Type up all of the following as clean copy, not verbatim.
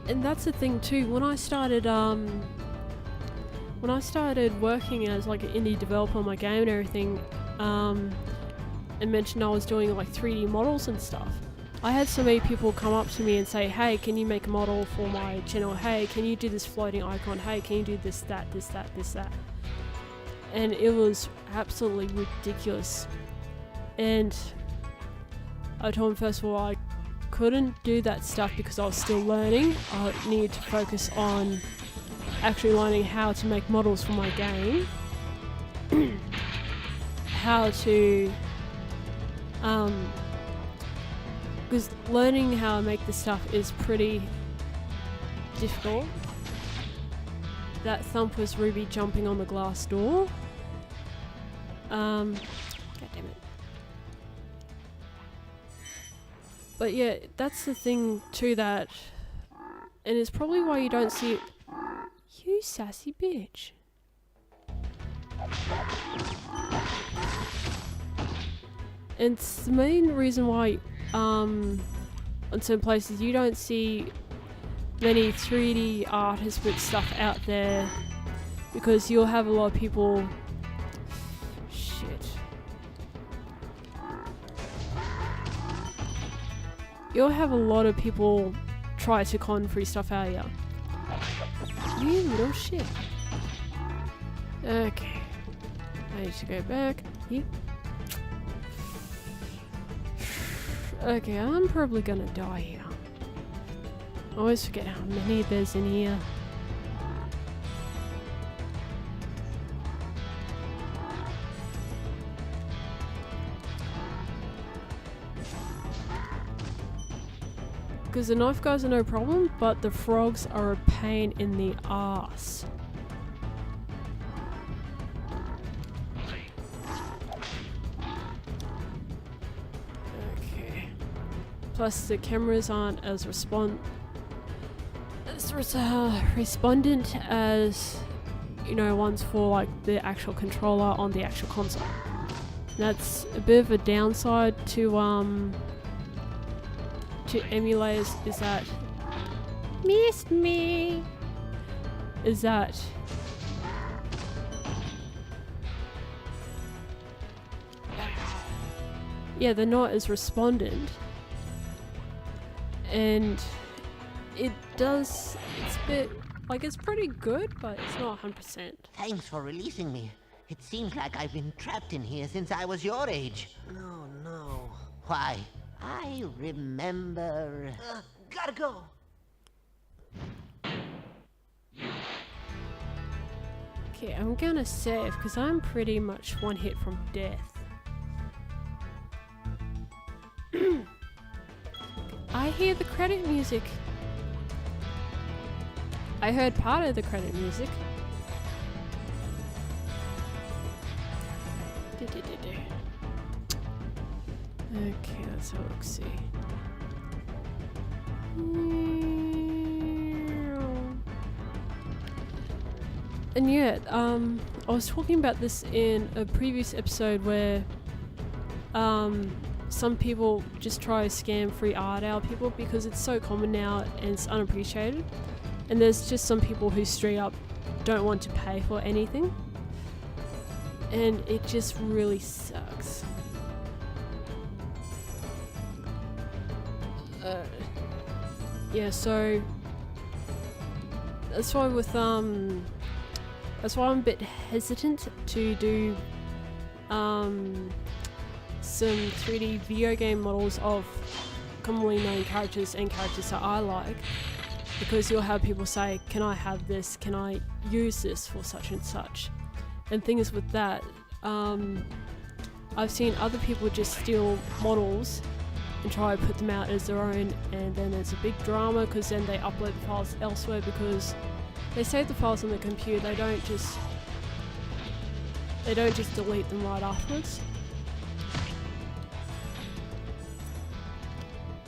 And that's the thing too, when I started working as like an indie developer on my game and everything, and mentioned I was doing like 3D models and stuff, I had so many people come up to me and say, hey, can you make a model for my channel? Hey, can you do this floating icon? Hey, can you do this, that, this, that, this, that? And it was absolutely ridiculous. And I told him, first of all, I couldn't do that stuff because I was still learning. I needed to focus on actually learning how to make models for my game. How to because learning how to make this stuff is pretty difficult. That thump was Ruby jumping on the glass door. God damn it. But yeah, that's the thing too, that, and it's probably why you don't see it. You sassy bitch. And it's the main reason why on some places you don't see many 3D artists with stuff out there, because you'll have a lot of people. You'll have a lot of people try to con free stuff out of you. You little shit. Okay. I need to go back. Here. Okay, I'm probably gonna die here. I always forget how many there's in here. Because the knife guys are no problem, but the frogs are a pain in the ass. Okay. Plus the cameras aren't as respondent as, you know, ones for like the actual controller on the actual console. That's a bit of a downside to emulators, is that missed me, is that yeah, they're not as respondent, and it's a bit like, it's pretty good, but it's not 100%. Thanks for releasing me. It seems like I've been trapped in here since I was your age. No. Why? I remember... gotta go! Okay, I'm gonna save, because I'm pretty much one hit from death. I hear the credit music. I heard part of the credit music. Okay, let's have a look, see. And yeah, I was talking about this in a previous episode where some people just try to scam free art out of people because it's so common now and it's unappreciated. And there's just some people who straight up don't want to pay for anything. And it just really sucks. Yeah, so that's why that's why I'm a bit hesitant to do some 3D video game models of commonly known characters and characters that I like, because you'll have people say, can I have this, can I use this for such and such? And things with that, I've seen other people just steal models and try to put them out as their own, and then there's a big drama because then they upload the files elsewhere because they save the files on the computer, they don't just delete them right afterwards.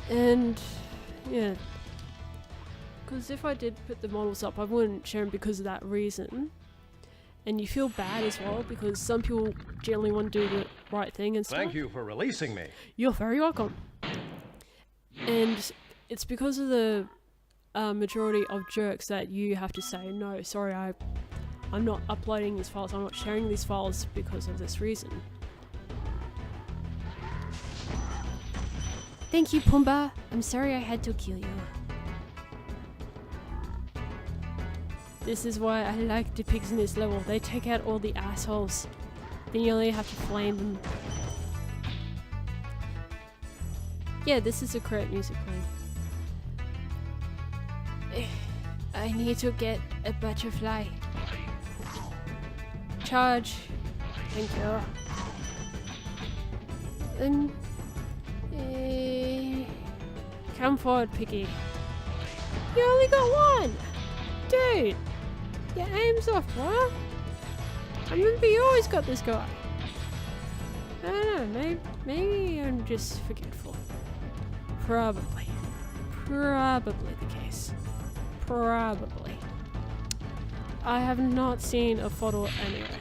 And yeah, because if I did put the models up, I wouldn't share them because of that reason. And you feel bad as well because some people generally want to do the right thing and stuff. Thank you for releasing me. You're very welcome. And it's because of the majority of jerks that you have to say, no, sorry, I'm not uploading these files, I'm not sharing these files because of this reason. Thank you, Pumbaa. I'm sorry I had to kill you. This is why I like the pigs in this level. They take out all the assholes. Then you only have to flame them. Yeah, this is the correct music playing. I need to get a butterfly. Charge. Thank you. And come forward, Piggy. You only got one! Dude! Your aim's off, bro. I remember you always got this guy. I don't know, maybe I'm just forgetful. Probably the case. Probably. I have not seen a photo anywhere.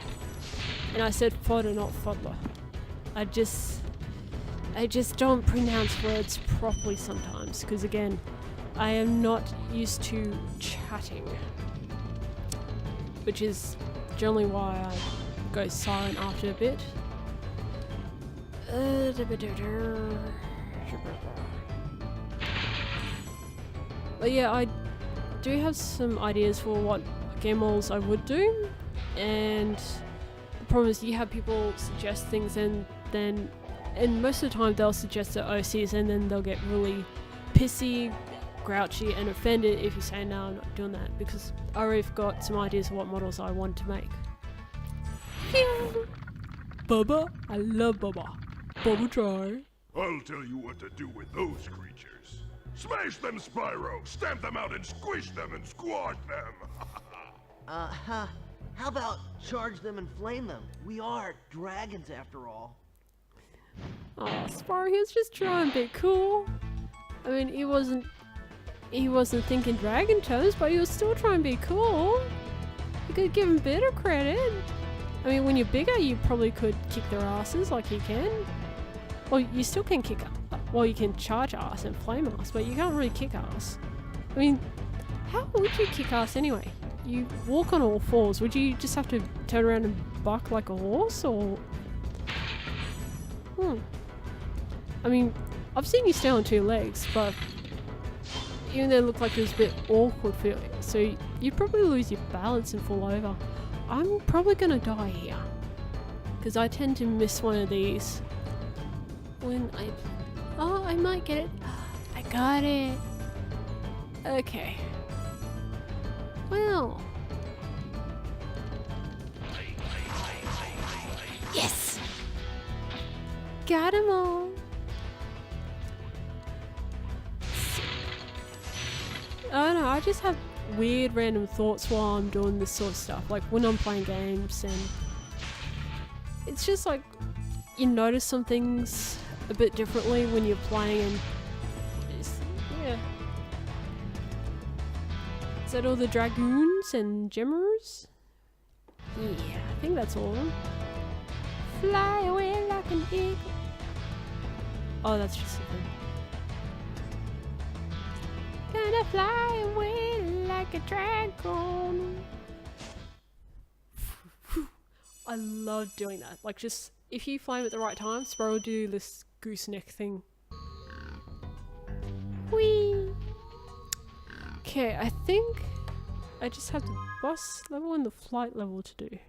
And I said photo, not photo. I just don't pronounce words properly sometimes, because again, I am not used to chatting. Which is generally why I go silent after a bit. But yeah, I do have some ideas for what game models I would do, and the problem is you have people suggest things and most of the time they'll suggest the OCs and then they'll get really pissy, grouchy and offended if you say no, I'm not doing that, because I already got some ideas of what models I want to make. Bubba, I love Bubba. Bubba try. I'll tell you what to do with those creatures. Smash them, Spyro! Stamp them out and squish them and squash them! How about charge them and flame them? We are dragons after all. Oh, Spyro, he was just trying to be cool. I mean, he wasn't thinking dragon toes, but he was still trying to be cool. You could give him a bit of credit. I mean, when you're bigger, you probably could kick their asses like he can. Well, you still can kick ass. Well, you can charge ass and flame ass, but you can't really kick ass. I mean, how would you kick ass anyway? You walk on all fours. Would you just have to turn around and buck like a horse, or? I mean, I've seen you stand on two legs, but even though it looked like it was a bit awkward for you, so you'd probably lose your balance and fall over. I'm probably gonna die here, because I tend to miss one of these when I might get it. I got it. Okay. Well. Yes! Got 'em all. I don't know, I just have weird random thoughts while I'm doing this sort of stuff, like when I'm playing games, and it's just like you notice some things a bit differently when you're playing, and yeah. Is that all the dragoons and gemmers? Yeah, I think that's all of them. Fly away like an eagle. Oh, that's just something. Gonna fly away like a dragon. I love doing that. Like, just if you flame at the right time, Spyro will do this gooseneck thing. Whee! Okay, I think I just have the boss level and the flight level to do.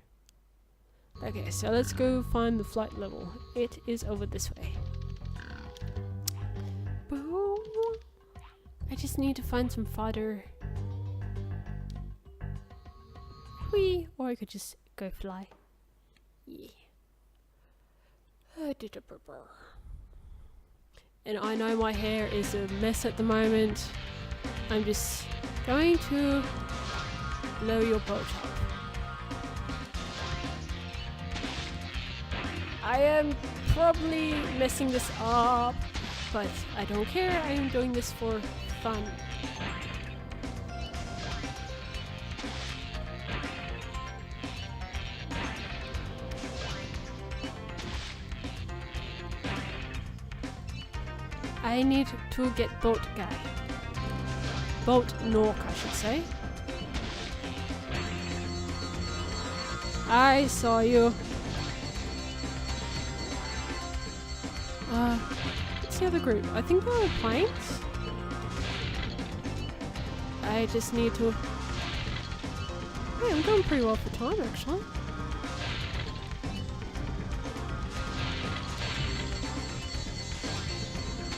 Okay, so let's go find the flight level. It is over this way. Boom. I just need to find some fodder. Whee! Or I could just go fly. Yeah. And I know my hair is a mess at the moment. I'm just going to blow your boat up. I am probably messing this up, but I don't care. I am doing this for fun. I need to get Bolt Guy. Bolt Nork, I should say. I saw you. What's the other group? I think they're planes. I just need to... Hey, I'm going pretty well for time, actually.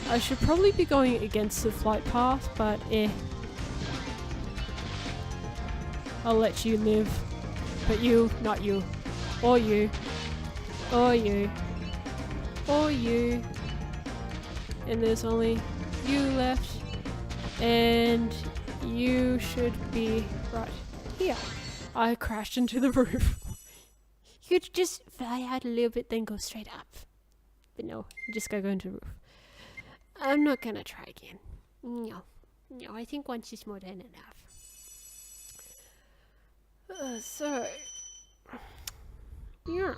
I should probably be going against the flight path, but I'll let you live. But you, not you. Or you. Or you. Or you. And there's only you left. And you should be right here. I crashed into the roof. You could just fly out a little bit, then go straight up. But no, you just gotta go into the roof. I'm not gonna try again. No. No, I think once is more than enough. Yeah.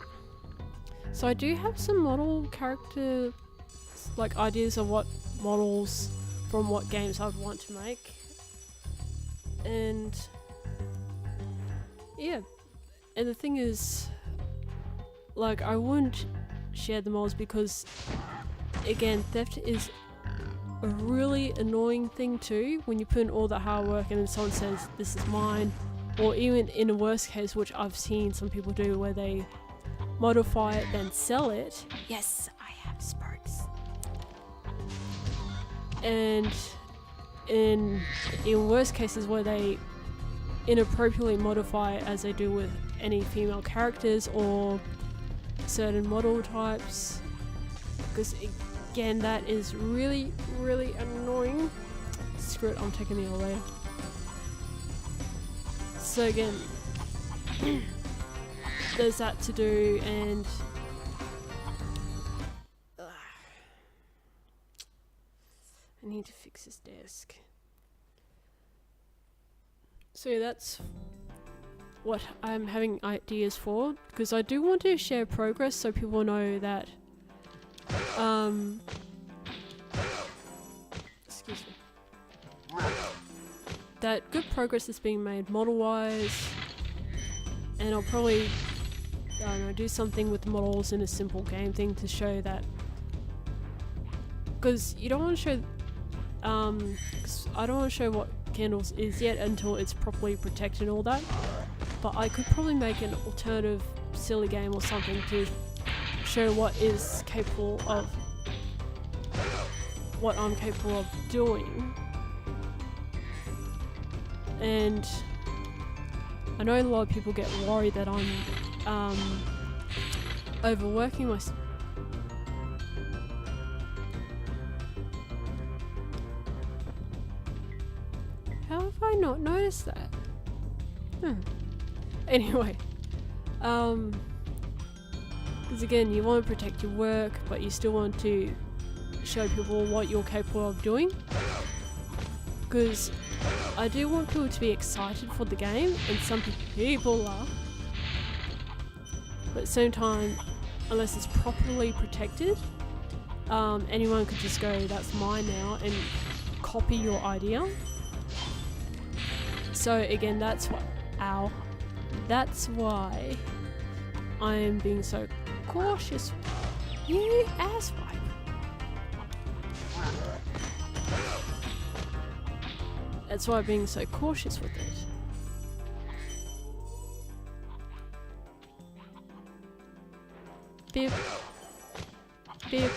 So I do have some model character, like, ideas of what models from what games I'd want to make. And yeah. And the thing is, like, I wouldn't share the models because, again, theft is a really annoying thing too, when you put in all the hard work and then someone says this is mine, or even in a worst case, which I've seen some people do, where they modify it then sell it. Yes, I have sparks. And in worst cases where they inappropriately modify it, as they do with any female characters or certain model types, because again, that is really, really annoying. Screw it, I'm taking the elevator. So again, there's that to do, and I need to fix this desk. So yeah, that's what I'm having ideas for, because I do want to share progress so people know that excuse me, that good progress is being made model-wise, and I'll probably, I don't know, do something with the models in a simple game thing to show that, because you don't want to show, 'cause I don't want to show what Candles is yet until it's properly protected and all that, but I could probably make an alternative silly game or something to show what is capable of, what I'm capable of doing. And I know a lot of people get worried that I'm overworking myself. How have I not noticed that? Anyway, because again, you want to protect your work, but you still want to show people what you're capable of doing. Because I do want people to be excited for the game, and some people are. But at the same time, unless it's properly protected, anyone could just go, that's mine now, and copy your idea. So again, that's why I am being so cautious. You asswipe. That's why I'm being so cautious with it. Beep. Beep.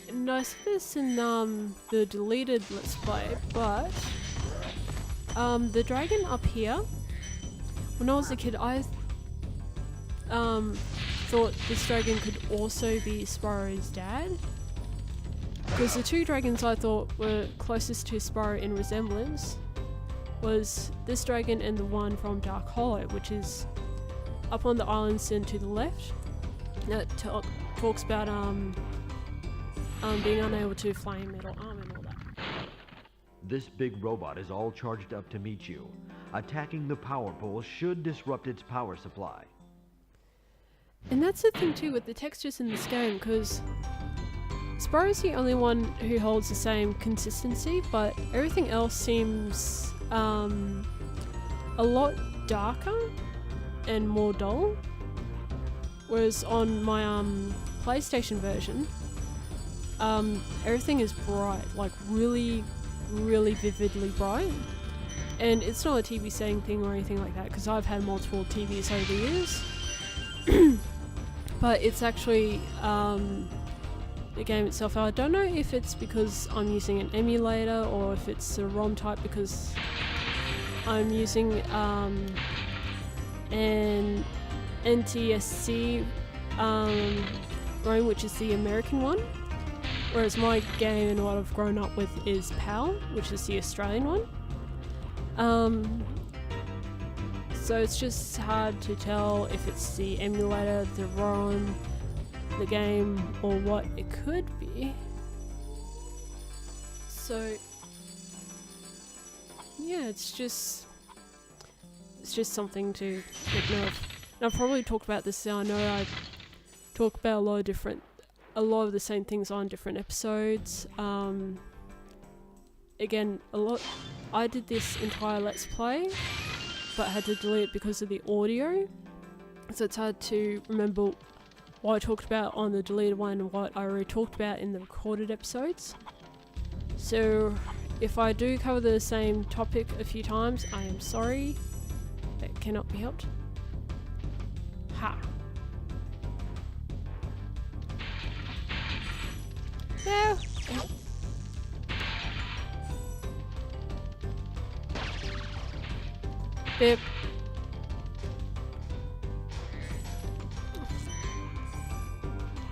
And I see this in the deleted Let's Play, but the dragon up here, when I was a kid, I thought this dragon could also be Spyro's dad. Because the two dragons I thought were closest to Spyro in resemblance was this dragon and the one from Dark Hollow, which is up on the island and to the left. That talks about being unable to flame metal arm and all that. This big robot is all charged up to meet you. Attacking the power pole should disrupt its power supply. And that's the thing too with the textures in this game, because Spyro's the only one who holds the same consistency, but everything else seems a lot darker and more dull. Whereas on my PlayStation version, everything is bright, like really, really vividly bright. And it's not a TV setting thing or anything like that, because I've had multiple TVs over the years. But it's actually the game itself. I don't know if it's because I'm using an emulator or if it's a ROM type, because I'm using an NTSC ROM, which is the American one, whereas my game and what I've grown up with is PAL, which is the Australian one. So it's just hard to tell if it's the emulator, the ROM, the game, or what it could be. So yeah, it's just something to make note of. And I've probably talked about this. I know I talk about a lot of the same things on different episodes. Again, I did this entire Let's Play, but had to delete it because of the audio. So it's hard to remember what I talked about on the deleted one and what I already talked about in the recorded episodes. So if I do cover the same topic a few times, I am sorry. That cannot be helped. Ha! No! Bip.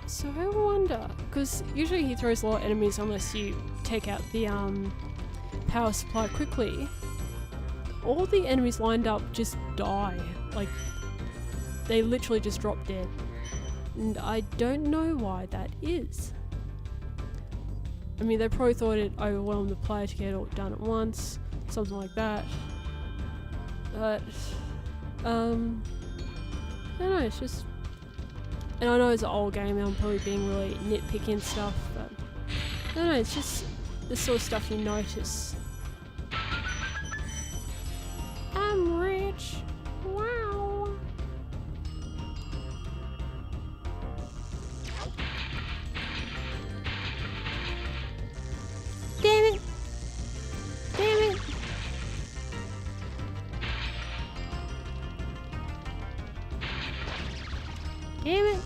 So I wonder, because usually he throws a lot of enemies unless you take out the power supply quickly. All the enemies lined up just die. Like, they literally just drop dead. And I don't know why that is. I mean, they probably thought it overwhelmed the player to get it all done at once, something like that. But, I don't know, it's just... And I know it's an old game and I'm probably being really nitpicky and stuff, but... I don't know, it's just the sort of stuff you notice. I'm rich! Wow! Damn it! Damn it! Damn it!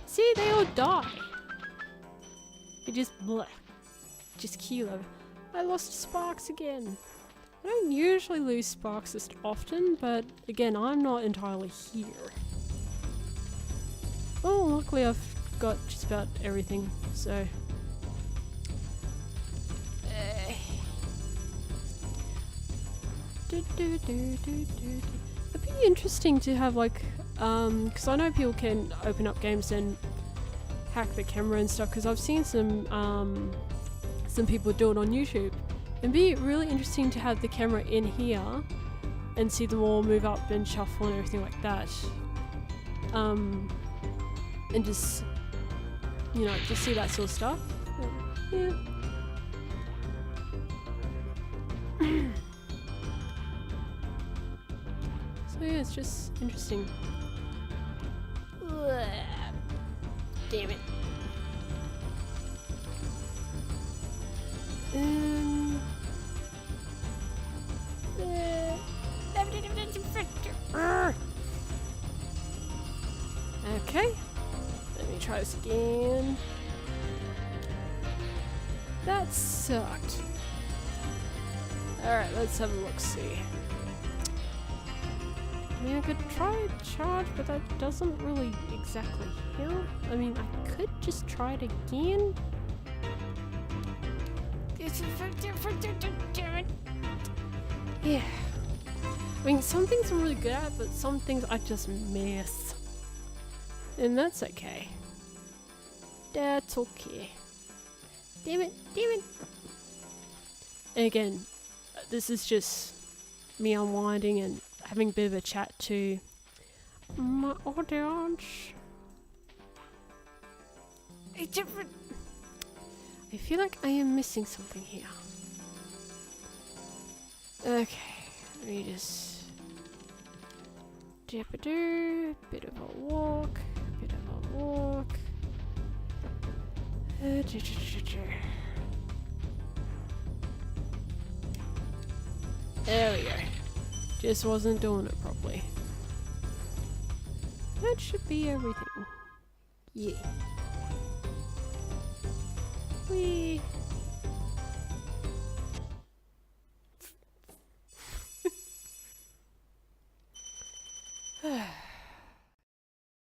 See, they all die. It just bleh. Just keel over. I lost sparks again. I don't usually lose sparks this often, but again, I'm not entirely here. Well, luckily I've got just about everything, so... It'd be interesting to have like, because I know people can open up games and hack the camera and stuff, because I've seen some people do it on YouTube. It'd be really interesting to have the camera in here and see them all move up and shuffle and everything like that. And just, you know, just see that sort of stuff. But, yeah. So yeah, it's just interesting. Damn it. Okay, let me try this again. That sucked. Alright, let's have a look-see. I mean, I could try a charge, but that doesn't really exactly help. I mean, I could just try it again. Yeah. I mean, some things I'm really good at, but some things I just miss. And that's okay. That's okay. Damn it, damn it. And again, this is just me unwinding and having a bit of a chat to my audience. I feel like I am missing something here. Okay, let me just dip-a-doo, bit of a walk, bit of a walk. There we go. Just wasn't doing it properly. That should be everything. Yeah. Whee!